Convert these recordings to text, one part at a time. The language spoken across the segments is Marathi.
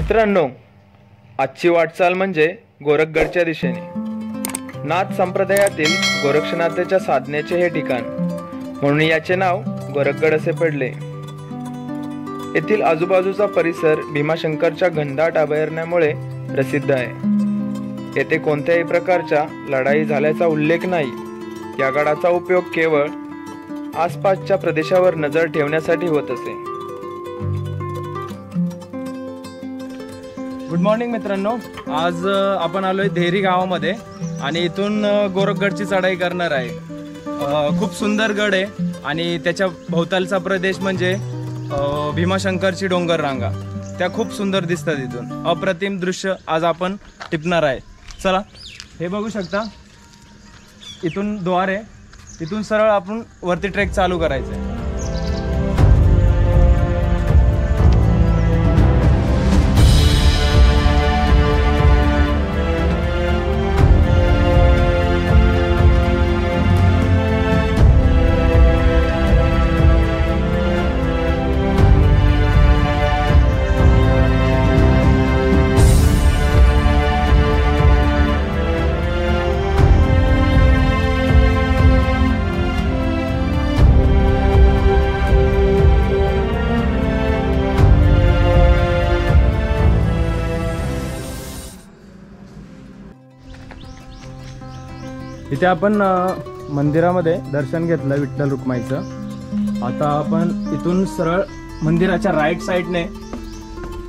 मित्रांनो, आजची वाटचाल म्हणजे गोरखगडच्या दिशेने. नाथ संप्रदायातील गोरक्षनाथाच्या साधनेचे हे ठिकाण, म्हणून याचे नाव गोरखगड असे पडले. येथील आजूबाजूचा परिसर भीमाशंकरच्या घनदाट अभयारण्यामुळे प्रसिद्ध आहे. येथे कोणत्याही प्रकारच्या लढाई झाल्याचा उल्लेख नाही. या गडाचा उपयोग केवळ आसपासच्या प्रदेशावर नजर ठेवण्यासाठी होत असे. गुड मॉर्निंग मित्रांनो, आज आपण आलोय देहरी गावामध्ये आणि इथून गोरखगडची चढाई करणार आहे. खूप सुंदर गड आहे आणि त्याच्या भोवतालचा प्रदेश म्हणजे भीमाशंकरची डोंगर रांगा, त्या खूप सुंदर दिसतात. इथून अप्रतिम दृश्य आज आपण टिपणार आहे. चला, हे बघू शकता, इथून द्वार आहे. इथून सरळ आपण वरती ट्रेक चालू करायचं आहे. इथे आपण मंदिरामध्ये दर्शन घेतलं विठ्ठल रुक्माईचं. आता आपण इथून सरळ मंदिराच्या राईट साईडने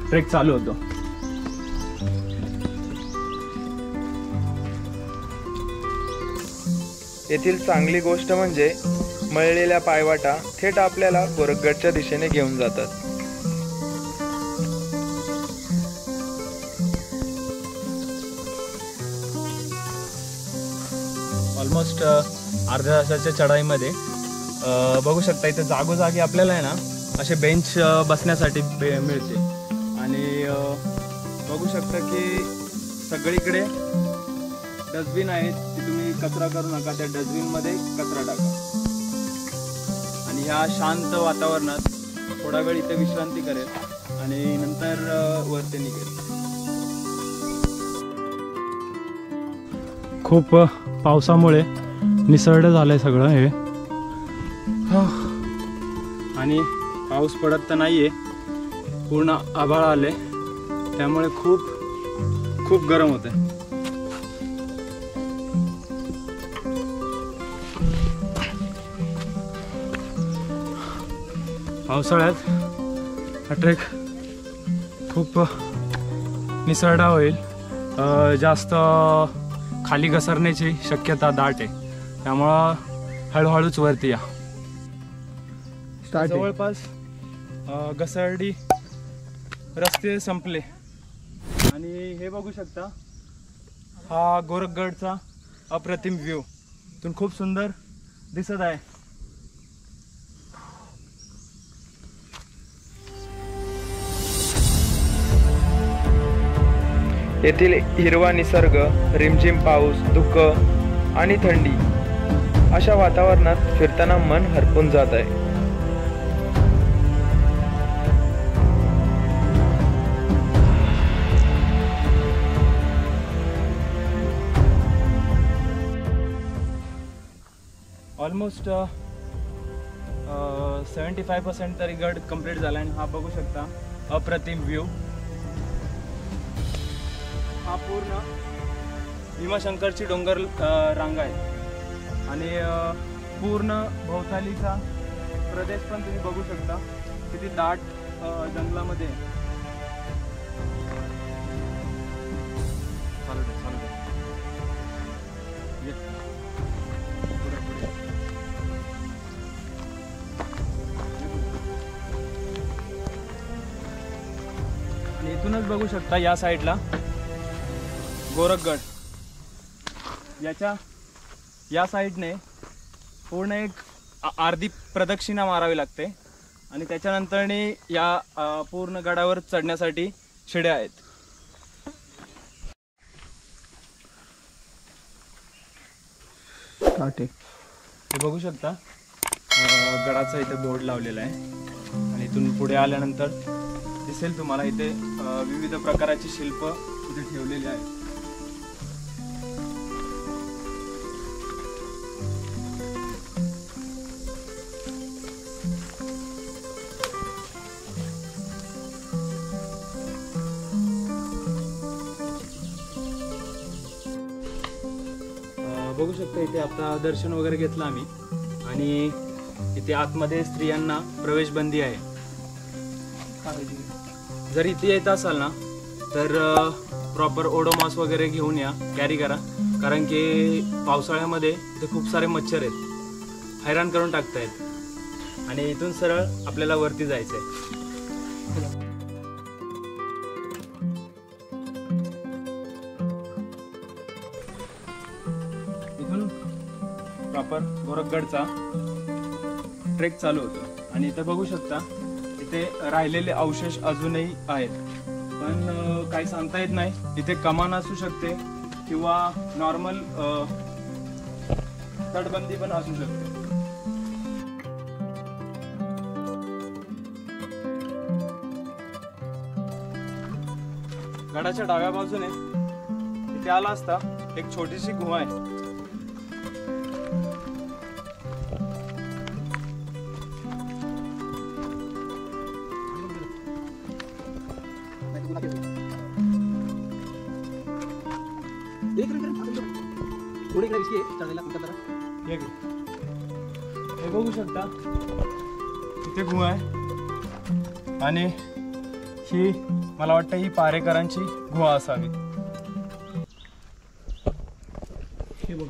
ट्रेक चालू होतो. येथील चांगली गोष्ट म्हणजे मळलेल्या पायवाटा थेट आपल्याला गोरखगडच्या दिशेने घेऊन जातात. ऑलमोस्ट अर्ध्या तासाच्या चढाईमध्ये बघू शकता इथे जागोजागी आपल्याला आहे ना असे बेंच बसण्यासाठी मिळते. आणि बघू शकता की सगळीकडे डस्टबिन आहेत, की तुम्ही कचरा करू नका, त्या डस्टबिनमध्ये कचरा टाका. आणि ह्या शांत वातावरणात थोडा वेळ इथे विश्रांती करेल आणि नंतर वरती निघेल. खूप पावसामुळे निसरडं झालंय सगळं हे. आणि पाऊस पडत तर नाहीये, पूर्ण आभाळ आले, त्यामुळे खूप खूप गरम होते. पावसाळ्यात हा ट्रेक खूप निसरडा होईल. जास्त खाली घसरण्याची शक्यता दाट आहे, त्यामुळं हळूहळूच वरती या. जवळपास घसरडी रस्ते संपले आणि हे बघू शकता, हा गोरखगडचा अप्रतिम व्ह्यू इथून खूप सुंदर दिसत आहे. येथील हिरवा निसर्ग, रिमझिम पाऊस, धुकं आणि थंडी अशा वातावरणात फिरताना मन हरपून जात आहे. ऑलमोस्ट 75% तरी गड कंप्लीट झाला आणि हा बघू शकता अप्रतिम व्ह्यू. हा पूर्ण भीमाशंकरची डोंगर रांगा आहे आणि पूर्ण भोवतालीचा प्रदेश पण तुम्ही बघू शकता किती दाट जंगलामध्ये. आणि इथूनच बघू शकता या साईडला गोरखगड. या साईडने पूर्ण एक अर्धी प्रदक्षिणा मारावी लागते आणि त्याच्यानंतरने या पूर्ण गडावर चढण्यासाठी शिड्या आहेत. हे बघू शकता, गडाचा इथे बोर्ड लावलेला आहे आणि इथून पुढे आल्यानंतर दिसेल तुम्हाला इथे विविध प्रकारची शिल्प इथे ठेवलेली आहेत. बघू शकता इथे आता दर्शन वगैरे घेतलं आम्ही आणि इथे आतमध्ये स्त्रियांना प्रवेश बंदी आहे. जर इथे येत असाल ना तर प्रॉपर ओडोमॉस वगैरे घेऊन या, कॅरी करा, कारण की पावसाळ्यामध्ये इथे खूप सारे मच्छर आहेत, हैराण करून टाकतायत आणि इथून सरळ आपल्याला वरती जायचं आहे. प्रॉपर गोरखगडचा ट्रेक चालू होतो आणि इथे बघू शकता इथे राहिलेले अवशेष अजूनही आहेत, पण काही सांगता येत नाही. इथे कमान असू शकते किंवा नॉर्मल तटबंदी पण असू शकते. गडाच्या डाव्या बाजूने इथे आला असता एक छोटीशी गुहा आहे. हे बघू शकता इथे गुहा आहे आणि ही मला वाटतं ही पारेकरांची गुहा असावी. हे बघ,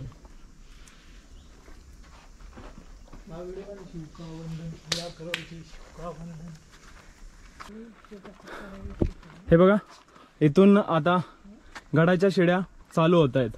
हे बघा, इथून आता गडाच्या शिड्या चालू होत आहेत.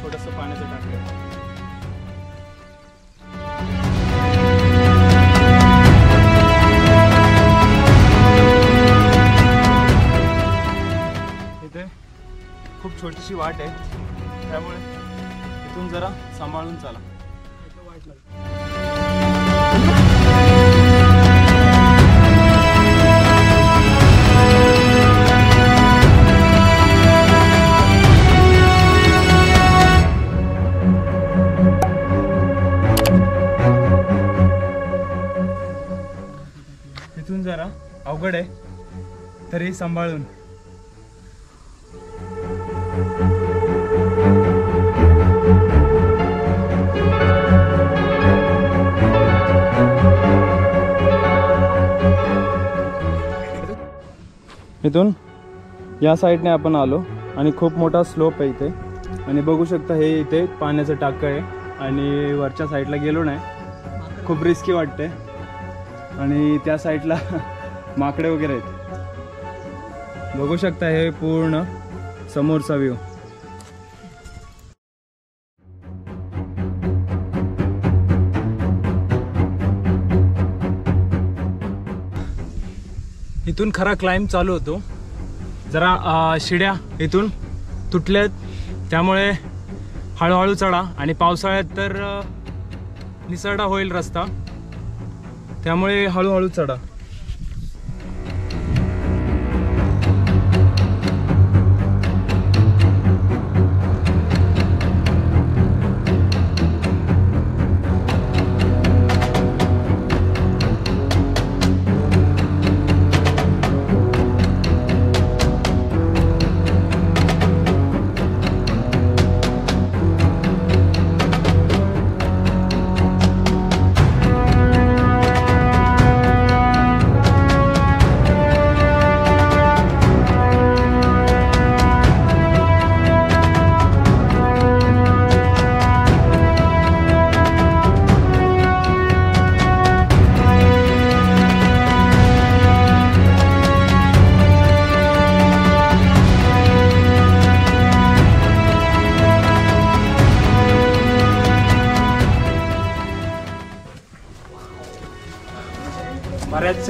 छोटंसं पाण्याचं टाकलं. इथे खूप छोटीशी वाट आहे, त्यामुळे इथून जरा सांभाळून चाला. इथून जरा अवघड आहे, तरी सांभाळून. इथून या साईडने आपण आलो आणि खूप मोठा स्लोप आहे इथे आणि बघू शकता हे इथे पाण्याचं टाकं आहे आणि वरच्या साईडला गेलो नाही, खूप रिस्की वाटते आणि त्या साईडला माकडे वगैरे आहेत. बघू शकता हे पूर्ण समोरचा व्ह्यू. इथून खरा क्लाइंब चालू होतो. जरा शिड्या इथून तुटल्यात, त्यामुळे हळूहळू चढा आणि पावसाळ्यात तर निसरडा होईल रस्ता, त्यामुळे हळूहळू चढा.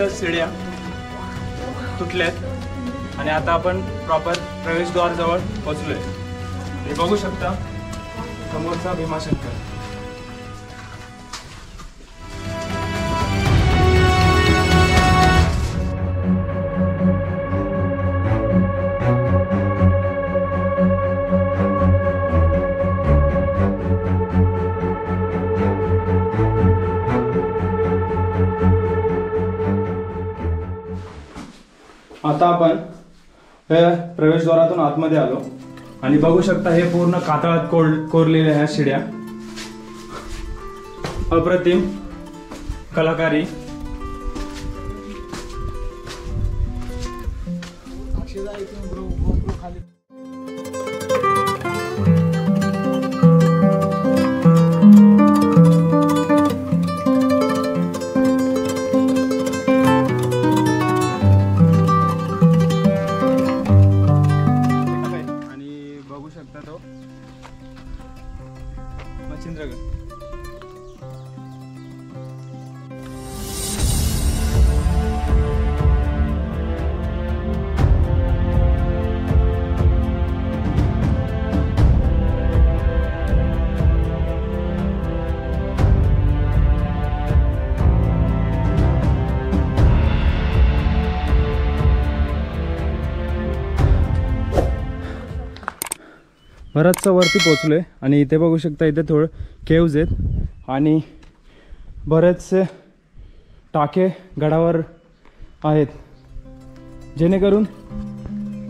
अशा शिड्या तुटल्यात आणि आता आपण प्रॉपर प्रवेशद्वाराजवळ पोहोचलोय. हे बघू शकता समोरचा भीमाशंकर. आता आपण प्रवेशद्वारातून आतमध्ये आलो आणि बघू शकता हे पूर्ण कातळात कोरलेल्या ह्या शिड्या. अप्रतिम कलाकारी. बराचसा वरती पोचलोय आणि इथे बघू शकता इथे थोडं केव्ज आहेत आणि बरेचसे टाके गडावर आहेत, जेणेकरून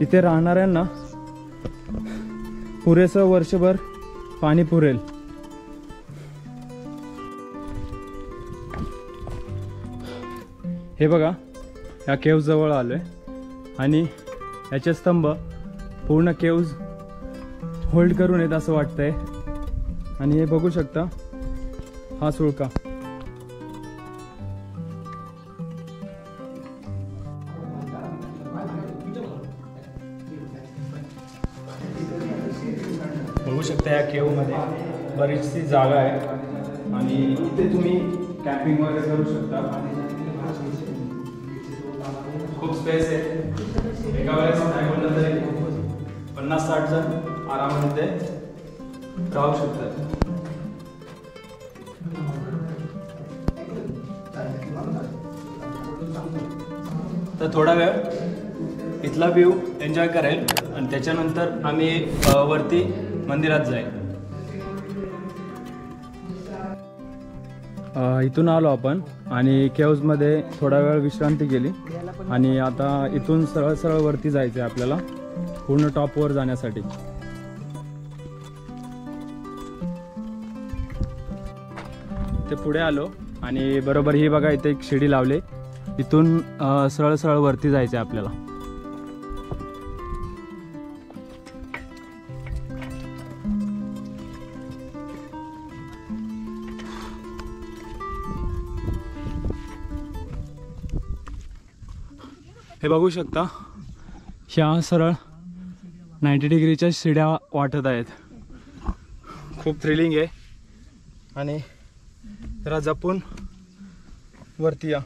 इथे राहणाऱ्यांना पुरेसं वर्षभर पाणी पुरेल. हे बघा या केव्ज जवळ आलोय आणि याचे स्तंभ पूर्ण केव्ज होल्ड करून येत असं वाटतंय. आणि हे बघू शकता हा सुळका. बघू शकता या केव्ह मध्ये बरीचशी जागा आहे आणि इथे तुम्ही कॅम्पिंग वगैरे करू शकता. खूप स्पेस आहे. एका वेळेस नाही म्हणलं तरी 50-60 जण आरामामध्ये राहू शकतात. तर थोडा वेळ इथला व्ह्यू एन्जॉय करेल आणि त्याच्यानंतर आम्ही वरती मंदिरात जाईल. इथून आलो आपण आणि केव्जमध्ये थोडा वेळ विश्रांती केली आणि आता इथून सरळ सरळ वरती जायचं आहे आपल्याला पूर्ण टॉपवर जाण्यासाठी. ते पुढे आलो आणि बरोबर ही बघा इथे एक शिडी लावली. इथून सरळ सरळ वरती जायचं आहे आपल्याला. हे बघू शकता ह्या सरळ 90 डिग्रीच्या शिड्या वाटत आहेत. खूप थ्रिलिंग आहे आणि जरा जपून वरती या.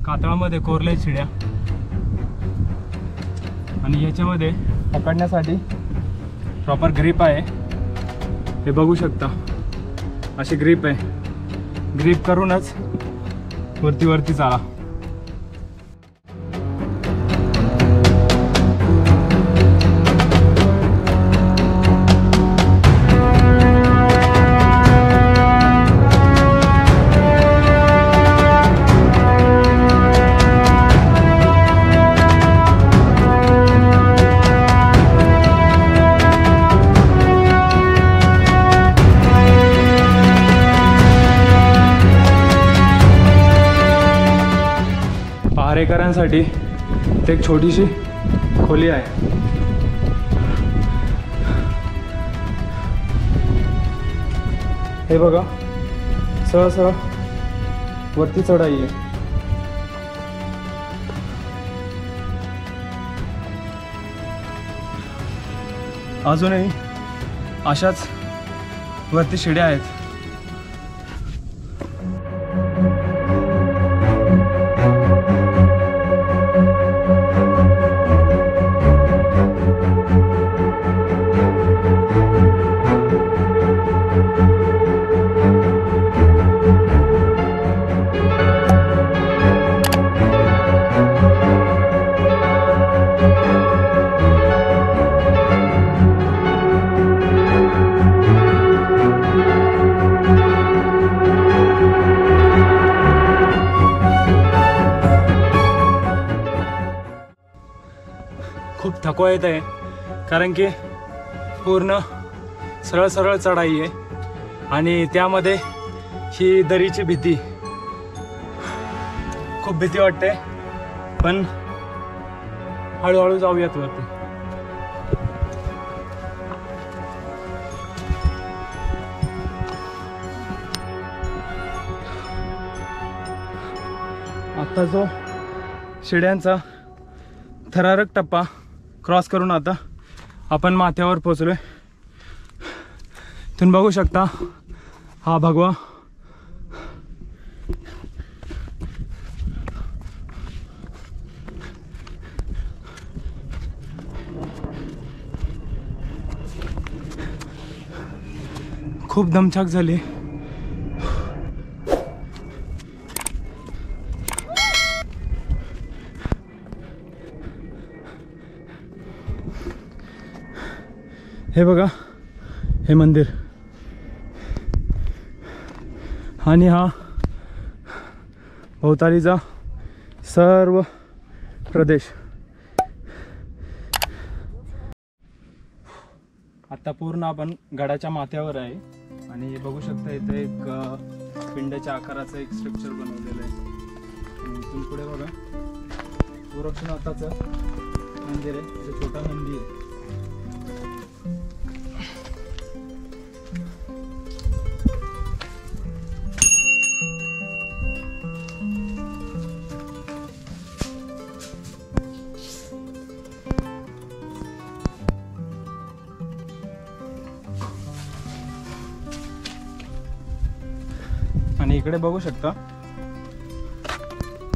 कातळामध्ये कोरले शिड्या आणि याच्यामध्ये पकडण्यासाठी प्रॉपर ग्रिप आहे. हे बघू शकता अशी ग्रिप आहे. ग्रिप करूनच वरती वरती चाला. पहारेकरांसाठी एक छोटीशी खोली आहे. हे बघा सरळ सरळ वरती चढाई आहे. अजूनही अशाच वरती शिड्या आहेत. खूप थकवा येत आहे कारण की पूर्ण सरळ सरळ चढाई आहे आणि त्यामध्ये ही दरीची भीती. खूप भीती वाटते पण हळूहळू जाऊयात वरती. आता जो शिड्यांचा थरारक टप्पा क्रॉस करून आता आपण माथ्यावर पोचलोय. तुम्ही बघू शकता हा भगवा. खूप दमछाक झाली. हे बघा हे मंदिर आणि हा भोवतालीचा सर्व प्रदेश. आता पूर्ण आपण गडाच्या माथ्यावर आहे आणि बघू शकता इथे एक पिंडाच्या आकाराचं एक स्ट्रक्चर बनवलेलं आहे. आणि इथून पुढे बघा गोरक्षनाथाचं मंदिर आहे. इथे छोटा नंदी आहे. आणि इकडे बघू शकता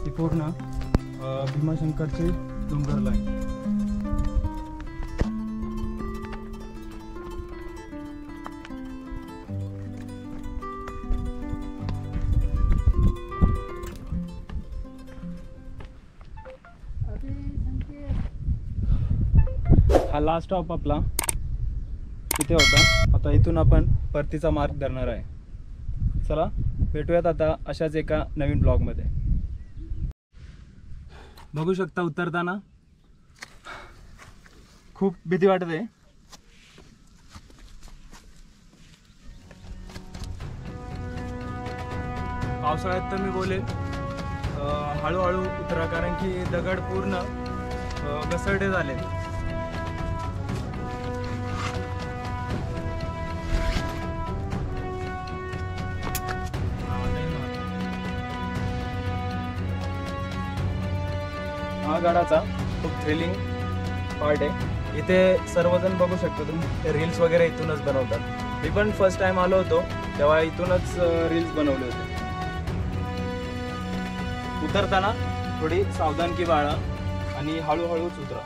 ही पूर्ण भीमाशंकरची डोंगर लाईन. हा लास्ट स्टॉप आपला इथे होता. आता इथून आपण परतीचा मार्ग धरणार आहे. चला भेटूयात आता अशाच एका नवीन ब्लॉगमध्ये. बघू शकता उतरताना खूप भीती वाटत आहे. पावसाळ्यात तर मी बोलेल हळूहळू उतरा कारण की दगड पूर्ण घसरडे झाले. हा गडाचा खूप थ्रिलिंग पार्ट आहे. इथे सर्वजण बघू शकतो तुम्ही रील्स वगैरे इथूनच बनवतात. मी पण फर्स्ट टाइम आलो होतो तेव्हा इथूनच रील्स बनवले होते. उतरताना थोडी सावधानगी बाळगा आणि हळूहळूच उतरा.